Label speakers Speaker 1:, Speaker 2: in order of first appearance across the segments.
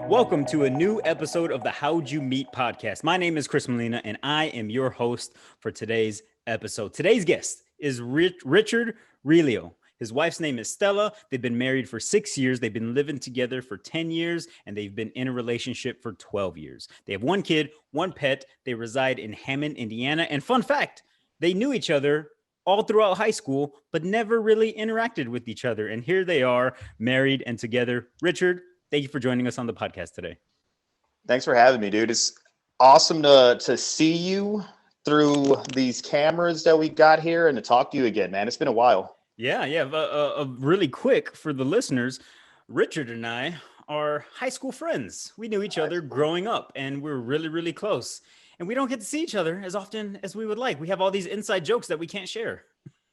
Speaker 1: Welcome to a new episode of the How'd You Meet podcast. My name is Chris Molina, and I am your host for today's episode. Today's guest is Richard Reillo. His wife's name is Stella. They've been married for 6 years. They've been living together for 10 years, and they've been in a relationship for 12 years. They have one kid, one pet. They reside in Hammond, Indiana. And fun fact, they knew each other all throughout high school, but never really interacted with each other. And here they are, married and together. Richard, thank you for joining us on the podcast today.
Speaker 2: Thanks for having me, dude. It's awesome to see you through these cameras that we got here and to talk to you again, man. It's been a while.
Speaker 1: Yeah. Really quick for the listeners, Richard and I are high school friends. We knew each other growing up, and we're really, really close. And we don't get to see each other as often as we would like. We have all these inside jokes that we can't share.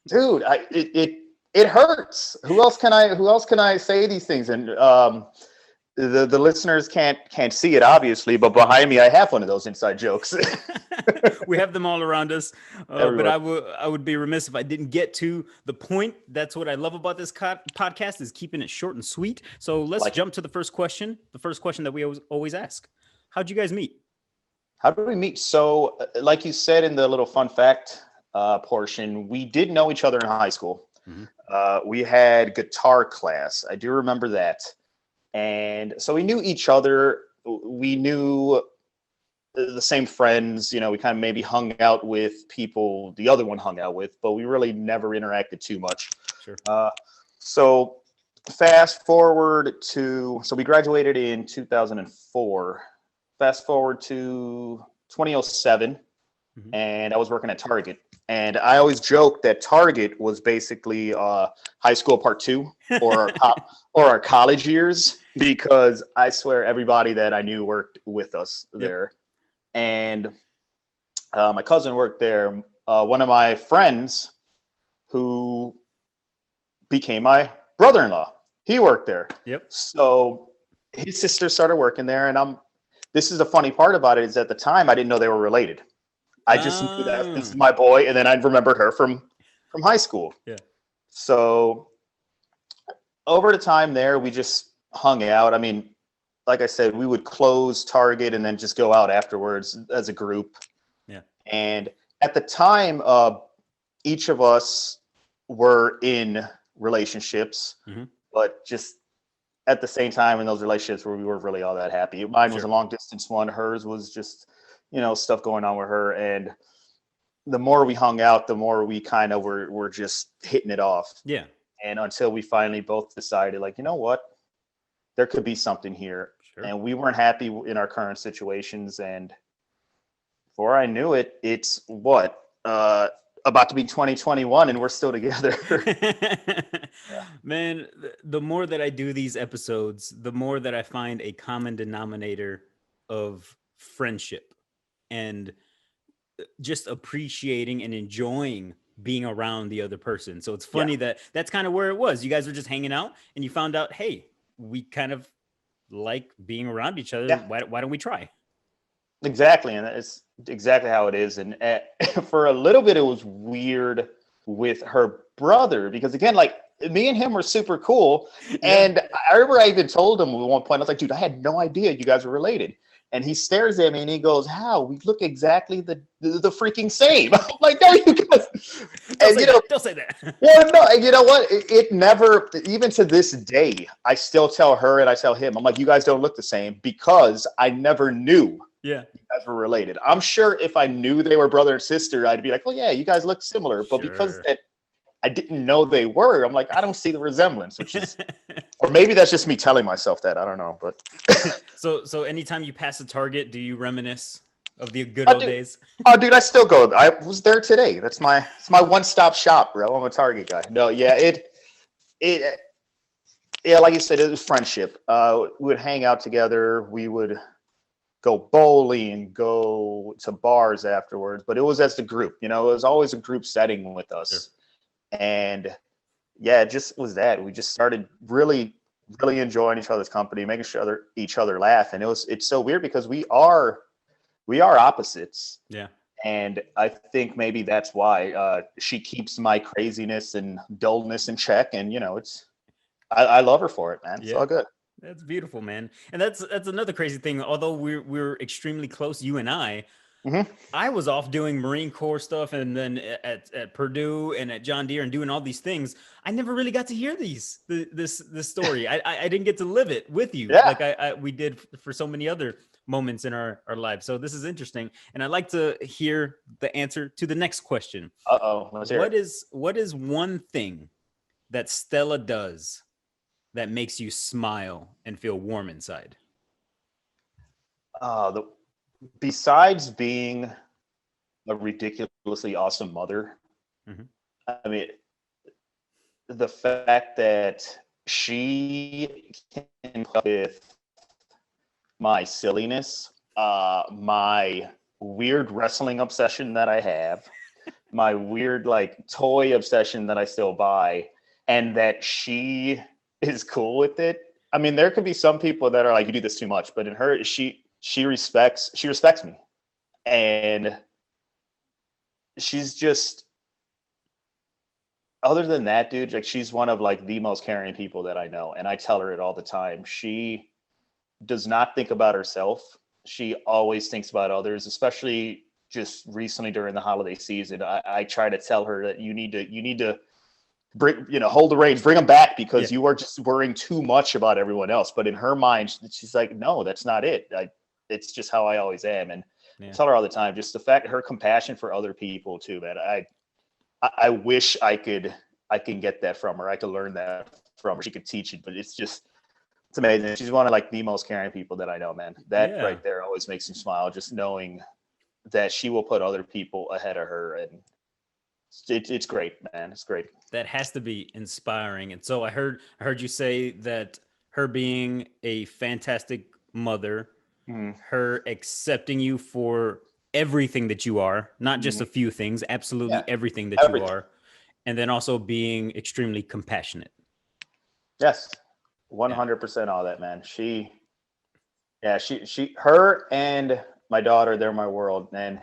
Speaker 2: Dude, it hurts. Who else can I say these things? And the listeners can't see it, obviously, but behind me I have one of those inside jokes.
Speaker 1: We have them all around us, but I would be remiss if I didn't get to the point. That's what I love about this podcast, is keeping it short and sweet. So let's jump to the first question. The first question that we always ask: how'd you guys meet?
Speaker 2: How did we meet? So, like you said in the little fun fact portion, we did know each other in high school. Mm-hmm. We had guitar class. I do remember that. And so we knew each other. We knew the same friends. We kind of maybe hung out with people the other one hung out with, but we really never interacted too much.
Speaker 1: Sure.
Speaker 2: So fast forward so we graduated in 2004. Fast forward to 2007, mm-hmm. and I was working at Target. And I always joke that Target was basically high school part 2 or our college years, because I swear everybody that I knew worked with us there. Yep. And my cousin worked there. One of my friends who became my brother-in-law, he worked there.
Speaker 1: Yep.
Speaker 2: So his sister started working there, and this is the funny part about it, is at the time I didn't know they were related. I just knew that this is my boy, and then I remembered her from high school.
Speaker 1: Yeah.
Speaker 2: So over the time there, we just hung out. I mean, like I said, we would close Target and then just go out afterwards as a group.
Speaker 1: Yeah.
Speaker 2: And at the time, each of us were in relationships, mm-hmm. but just at the same time in those relationships where we weren't really all that happy. Mine was a long distance one. Hers was just, stuff going on with her. And the more we hung out, the more we kind of were just hitting it off.
Speaker 1: Yeah.
Speaker 2: And until we finally both decided, like, you know what, there could be something here. Sure. And we weren't happy in our current situations. And before I knew it, it's about to be 2021 and we're still together.
Speaker 1: Yeah. Man, the more that I do these episodes, the more that I find a common denominator of friendship and just appreciating and enjoying being around the other person. So it's funny that's kind of where it was. You guys were just hanging out and you found out, hey, we kind of like being around each other. Yeah. Why don't we try?
Speaker 2: Exactly. And that's exactly how it is. And for a little bit, it was weird with her brother, because again, like, me and him were super cool. Yeah. And I remember I even told him at one point, I was like, dude, I had no idea you guys were related. And he stares at me and he goes, how? We look exactly the freaking same. I'm like, no, you guys.
Speaker 1: Don't say that.
Speaker 2: Well, no, and you know what? It never, even to this day, I still tell her and I tell him, I'm like, you guys don't look the same, because I never knew.
Speaker 1: Yeah,
Speaker 2: you guys were related. I'm sure if I knew they were brother and sister, I'd be like, well, yeah, you guys look similar. But because I didn't know they were, I'm like, I don't see the resemblance, which is, or maybe that's just me telling myself that. I don't know. But
Speaker 1: so anytime you pass a Target, do you reminisce of the good old days?
Speaker 2: Oh, dude, I still go. I was there today. It's my one-stop shop, bro. I'm a Target guy. No, yeah, like you said, it was friendship. We would hang out together. We would go bowling, go to bars afterwards, but it was as the group, it was always a group setting with us. Sure. And yeah, it just was that we just started really enjoying each other's company, making each other laugh. And it's so weird because we are opposites.
Speaker 1: Yeah.
Speaker 2: And I think maybe that's why she keeps my craziness and dullness in check. And, I love her for it, man. It's
Speaker 1: Yeah.
Speaker 2: all good.
Speaker 1: That's beautiful, man. And that's another crazy thing. Although we're extremely close, you and
Speaker 2: Mm-hmm.
Speaker 1: I was off doing Marine Corps stuff, and then at Purdue and at John Deere and doing all these things. I never really got to hear this story. I didn't get to live it with you
Speaker 2: Yeah.
Speaker 1: like we did for so many other moments in our lives. So this is interesting, and I'd like to hear the answer to the next question.
Speaker 2: Uh-oh. Let's hear it.
Speaker 1: What is one thing that Stella does that makes you smile and feel warm inside?
Speaker 2: Uh, Besides being a ridiculously awesome mother,
Speaker 1: Mhm.
Speaker 2: I mean, the fact that she can put up with my silliness, my weird wrestling obsession that I have, my weird like toy obsession that I still buy, and that she is cool with it. I mean, there could be some people that are like, you do this too much, but in her, she respects me. And she's just, other than that, dude, like she's one of like the most caring people that I know. And I tell her it all the time. She does not think about herself. She always thinks about others, especially just recently during the holiday season. I try to tell her that you need to bring, hold the reins, bring them back, because you are just worrying too much about everyone else. But in her mind, she's like, no, that's not it. It's just how I always am. And I tell her all the time, just the fact, her compassion for other people too, man. I wish I can get that from her. I could learn that from her. She could teach it, but it's amazing. She's one of like the most caring people that I know, man. That right there always makes me smile, just knowing that she will put other people ahead of her. And it's great, man. It's great.
Speaker 1: That has to be inspiring. And so I heard you say that her being a fantastic mother, her accepting you for everything that you are, not just a few things, absolutely everything that you are, and then also being extremely compassionate.
Speaker 2: Yes, 100% all that, man. Her and my daughter, they're my world. And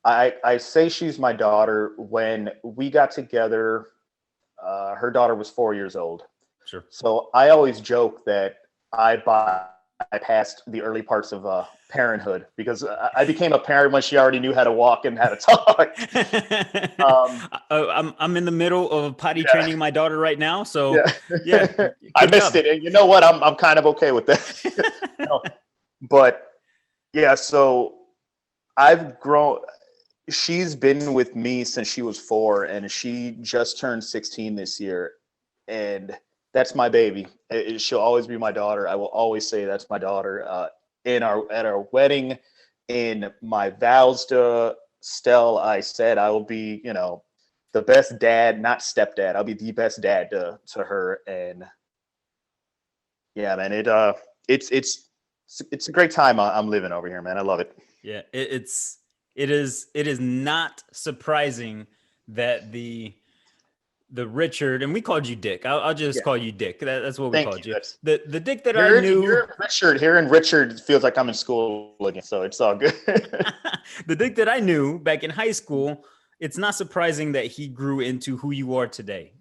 Speaker 2: I say she's my daughter. When we got together, her daughter was 4 years old.
Speaker 1: Sure.
Speaker 2: So I always joke that I bypassed the early parts of parenthood, because I became a parent when she already knew how to walk and how to talk.
Speaker 1: I'm in the middle of potty training my daughter right now, so
Speaker 2: I missed it, and you know what? I'm kind of okay with that. But yeah, so I've grown. She's been with me since she was 4, and she just turned 16 this year, and that's my baby. She'll always be my daughter. I will always say that's my daughter. At our wedding, in my vows to Stell, I said I will be, the best dad, not stepdad. I'll be the best dad to her. And yeah, man, it's a great time I'm living over here, man. I love it.
Speaker 1: Yeah, it is not surprising that the Richard, and we called you Dick. I'll just call you Dick. That's what we called you. The Dick that I knew.
Speaker 2: Hearing Richard feels like I'm in school again, so it's all good.
Speaker 1: The Dick that I knew back in high school, it's not surprising that he grew into who you are today.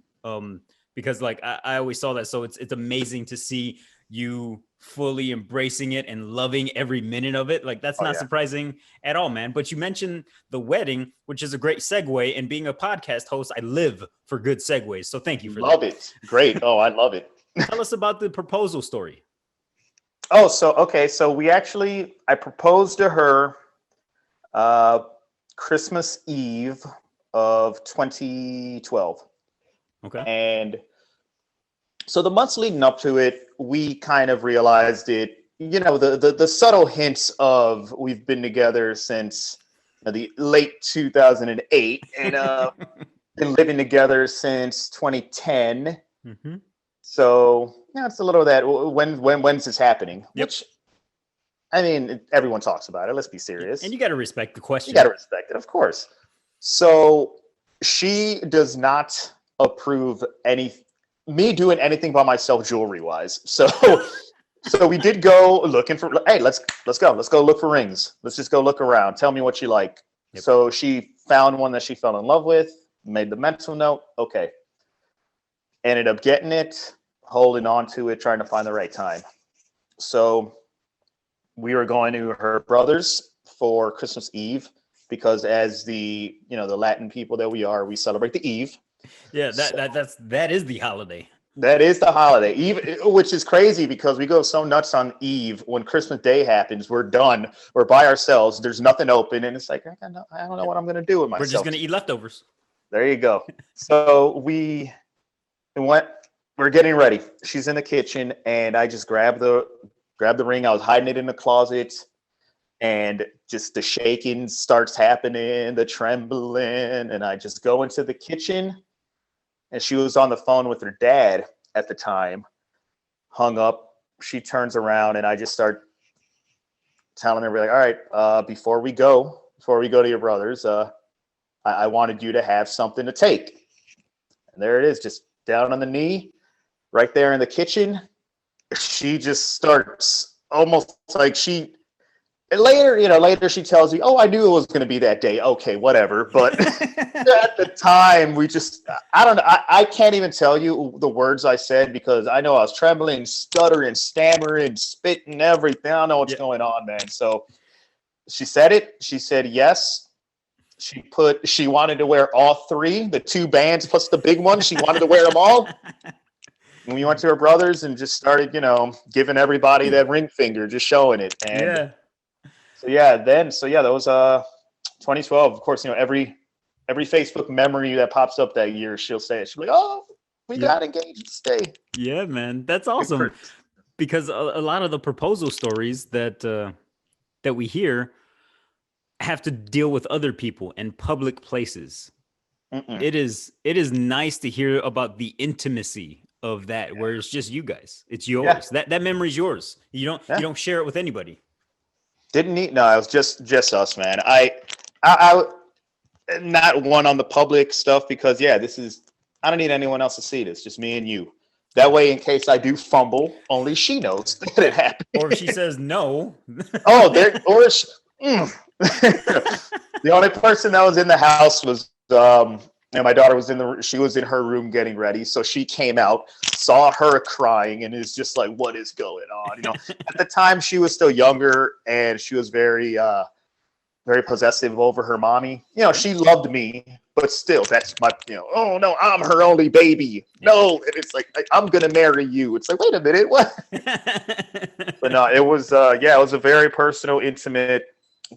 Speaker 1: Because like I always saw that, so it's amazing to see you fully embracing it and loving every minute of it. Like that's not surprising at all, man. But you mentioned the wedding, which is a great segue. And being a podcast host, I live for good segues. So thank you for that.
Speaker 2: Love it. Great. Oh, I love it.
Speaker 1: Tell us about the proposal story.
Speaker 2: Oh, so I proposed to her Christmas Eve of 2012.
Speaker 1: Okay.
Speaker 2: And so the months leading up to it, we kind of realized it, the subtle hints of we've been together since the late 2008 and been living together since 2010.
Speaker 1: Mm-hmm.
Speaker 2: So it's a little of that. When's this happening?
Speaker 1: Yep.
Speaker 2: Which, I mean, everyone talks about it. Let's be serious.
Speaker 1: And you got to respect the question.
Speaker 2: You got to respect it, of course. So she does not approve me doing anything by myself jewelry wise. So we did go looking for, hey, let's go look for rings. Let's just go look around. Tell me what you like.
Speaker 1: Yep.
Speaker 2: So she found one that she fell in love with, made the mental note. Okay. Ended up getting it, holding on to it, trying to find the right time. So we were going to her brother's for Christmas Eve because as the Latin people that we are, we celebrate the Eve.
Speaker 1: Yeah, that is the holiday.
Speaker 2: That is the holiday, Eve, which is crazy because we go so nuts on Eve. When Christmas Day happens, we're done. We're by ourselves. There's nothing open, and it's like I don't know what I'm going to do with myself.
Speaker 1: We're just going to eat leftovers.
Speaker 2: There you go. So we went. We're getting ready. She's in the kitchen, and I just grabbed the ring. I was hiding it in the closet, and just the shaking starts happening, the trembling, and I just go into the kitchen. And she was on the phone with her dad at the time, hung up. She turns around and I just start telling her, like, all right, before we go to your brother's, I wanted you to have something to take. And there it is, just down on the knee, right there in the kitchen. She just starts almost like later she tells you, oh, I knew it was going to be that day. Okay, whatever. But at the time, I don't know. I can't even tell you the words I said because I know I was trembling, stuttering, stammering, spitting, everything. I don't know what's going on, man. So she said it. She said yes. She wanted to wear all three, the two bands plus the big one. She wanted to wear them all. And we went to her brother's and just started, giving everybody that ring finger, just showing it. And that was 2012. Of course, every Facebook memory that pops up that year, she'll say it. She'll be like, "Oh, we got engaged this day."
Speaker 1: Yeah, man, that's awesome. Because a lot of the proposal stories that we hear have to deal with other people and public places. It is nice to hear about the intimacy of that, where it's just you guys. It's yours. Yeah. That memory's yours. You don't share it with anybody.
Speaker 2: Didn't need no. It was just us, man. I not one on the public stuff because I don't need anyone else to see this. Just me and you. That way, in case I do fumble, only she knows that it happened.
Speaker 1: Or if she says no.
Speaker 2: The only person that was in the house was my daughter was in her room getting ready. So she came out, saw her crying, and is just like, what is going on? At the time she was still younger and she was very, very possessive over her mommy. She loved me, but still that's my, oh no, I'm her only baby. No. And it's like, I'm going to marry you. It's like, wait a minute. What? But no, it was a very personal, intimate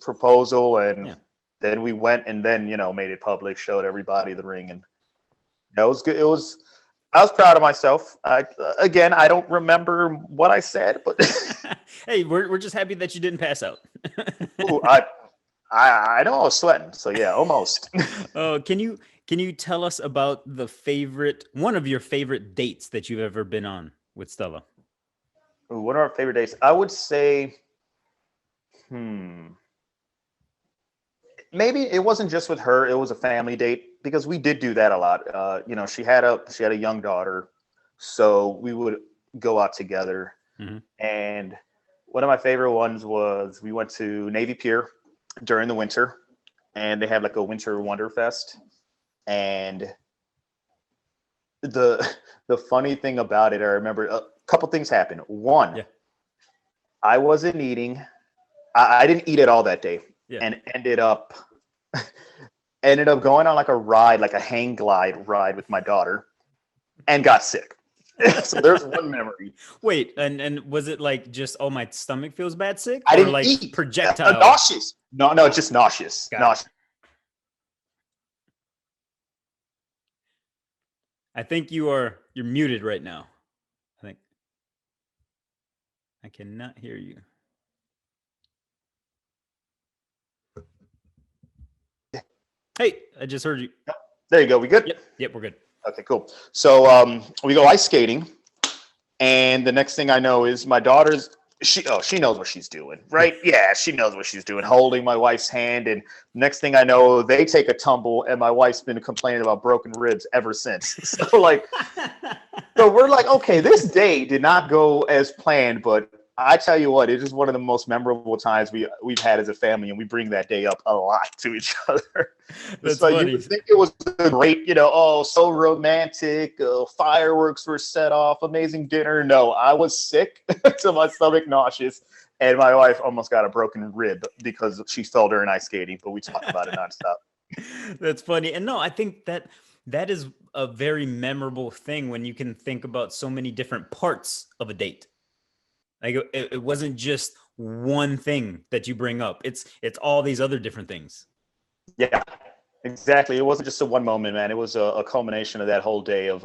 Speaker 2: proposal. And then we went and then, made it public, showed everybody the ring. And that was good. I was proud of myself. I don't remember what I said, but
Speaker 1: hey, we're just happy that you didn't pass out.
Speaker 2: Ooh, I know I was sweating. So yeah, almost.
Speaker 1: Can you tell us about one of your favorite dates that you've ever been on with Stella?
Speaker 2: Ooh, one of our favorite dates, I would say, maybe it wasn't just with her. It was a family date because we did do that a lot. She had a young daughter, so we would go out together. Mm-hmm. And one of my favorite ones was we went to Navy Pier during the winter, and they have like a winter wonder fest. And the funny thing about it, I remember a couple things happened. One, I wasn't eating. I didn't eat at all that day. Yeah. And ended up going on like a ride, like a hang glide ride with my daughter, and got sick. So there's one memory.
Speaker 1: Wait, and was it like just my stomach feels bad sick?
Speaker 2: I didn't
Speaker 1: like
Speaker 2: eat.
Speaker 1: Projectile?
Speaker 2: Nauseous. No, just nauseous. Nauseous.
Speaker 1: I think you're muted right now. I cannot hear you. Hey, I just heard you.
Speaker 2: There you go. We good?
Speaker 1: Yep, we're good.
Speaker 2: Okay, cool. So we go ice skating, and the next thing I know is my daughter's. She knows what she's doing, right? Yeah, she knows what she's doing, holding my wife's hand, and next thing I know, they take a tumble, and my wife's been complaining about broken ribs ever since. So we're like, okay, this day did not go as planned, but I tell you what, it is one of the most memorable times we've had as a family, and we bring that day up a lot to each other.
Speaker 1: That's
Speaker 2: So you
Speaker 1: funny.
Speaker 2: would think it was a great, oh, so romantic, fireworks were set off, amazing dinner. No, I was sick to my stomach, nauseous, and my wife almost got a broken rib because she fell during ice skating. But we talked about it nonstop.
Speaker 1: That's funny. And no, I think that is a very memorable thing when you can think about so many different parts of a date. Like it wasn't just one thing that you bring up. It's all these other different things.
Speaker 2: Yeah, exactly. It wasn't just a one moment, man. It was a culmination of that whole day of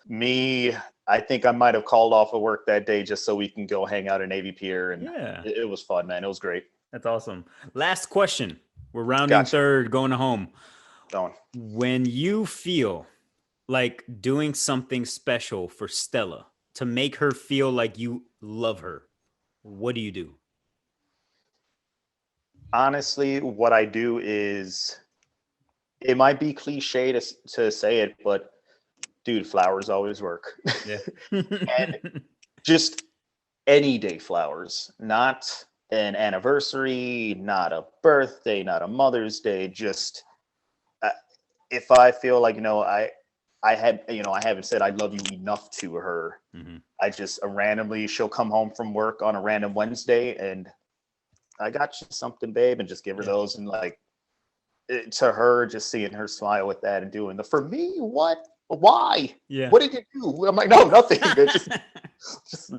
Speaker 2: me. I think I might have called off of work that day just so we can go hang out at Navy Pier, and
Speaker 1: Yeah,
Speaker 2: it was fun, man. It was great.
Speaker 1: that's awesome. Last question. We're rounding
Speaker 2: Gotcha.
Speaker 1: third, going home.
Speaker 2: Going.
Speaker 1: When you feel like doing something special for Stella to make her feel like you love her, what do you do?
Speaker 2: Honestly, what I do is, it might be cliche to say it, but dude, flowers always work.
Speaker 1: Yeah.
Speaker 2: And just any day flowers, not an anniversary, not a birthday, not a Mother's Day. Just if I feel like, I haven't said I love you enough to her.
Speaker 1: Mm-hmm.
Speaker 2: I just randomly, she'll come home from work on a random Wednesday, and I got you something, babe, and just give her those. And like, to her, just seeing her smile with that and doing for me, what? Why?
Speaker 1: Yeah.
Speaker 2: What did you do? I'm like, no, nothing.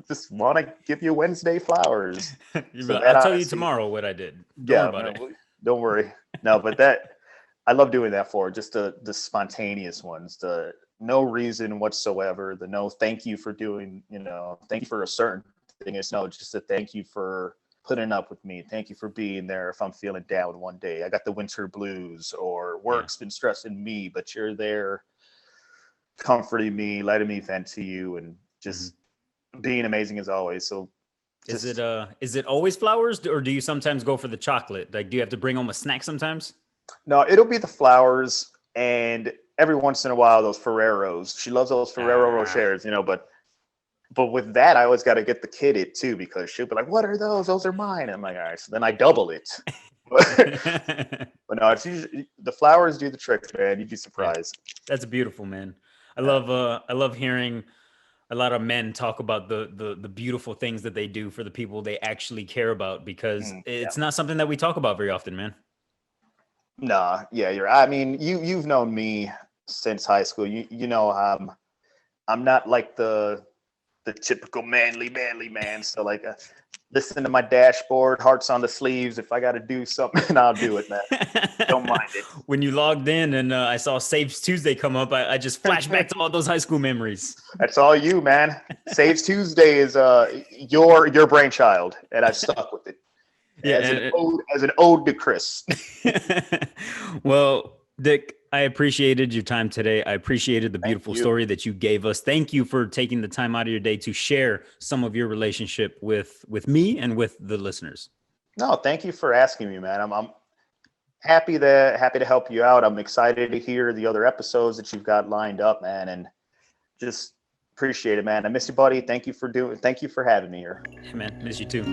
Speaker 2: just want to give you Wednesday flowers. So
Speaker 1: I'll tell you tomorrow what I did. Don't worry about it.
Speaker 2: Don't worry. No, but that, I love doing that for just the spontaneous ones, the no reason whatsoever, the no thank you for doing, thank you for a certain thing. It's no, just a thank you for putting up with me. Thank you for being there if I'm feeling down one day. I got the winter blues, or work's been stressing me, but you're there comforting me, letting me vent to you, and just being amazing as always. So
Speaker 1: is it always flowers, or do you sometimes go for the chocolate? Like, do you have to bring home a snack sometimes?
Speaker 2: No, it'll be the flowers, and every once in a while those Ferreros. She loves those Ferrero Rochers, but with that, I always got to get the kid it too, because she'll be like, "What are those? Those are mine." And I'm like, "All right." So then I double it. But no, it's usually the flowers do the trick, man. You'd be surprised.
Speaker 1: That's beautiful, man. I love hearing a lot of men talk about the beautiful things that they do for the people they actually care about, because it's not something that we talk about very often, man.
Speaker 2: Nah, yeah, I mean, you've known me since high school. You know, I'm not like the typical manly man. So like, listen to my dashboard, hearts on the sleeves. If I got to do something, I'll do it, man. Don't mind it.
Speaker 1: When you logged in and I saw Saves Tuesday come up, I just flashed back to all those high school memories.
Speaker 2: That's all you, man. Saves Tuesday is your brainchild, and I've stuck with it. Yeah, as an ode to Chris.
Speaker 1: Well, Dick, I appreciated your time today. I appreciated the beautiful story that you gave us. Thank you for taking the time out of your day to share some of your relationship with me and with the listeners.
Speaker 2: No, thank you for asking me, man. I'm happy to help you out. I'm excited to hear the other episodes that you've got lined up, man, and just appreciate it, man. I miss you, buddy. Thank you for having me here.
Speaker 1: Yeah, man, miss you too.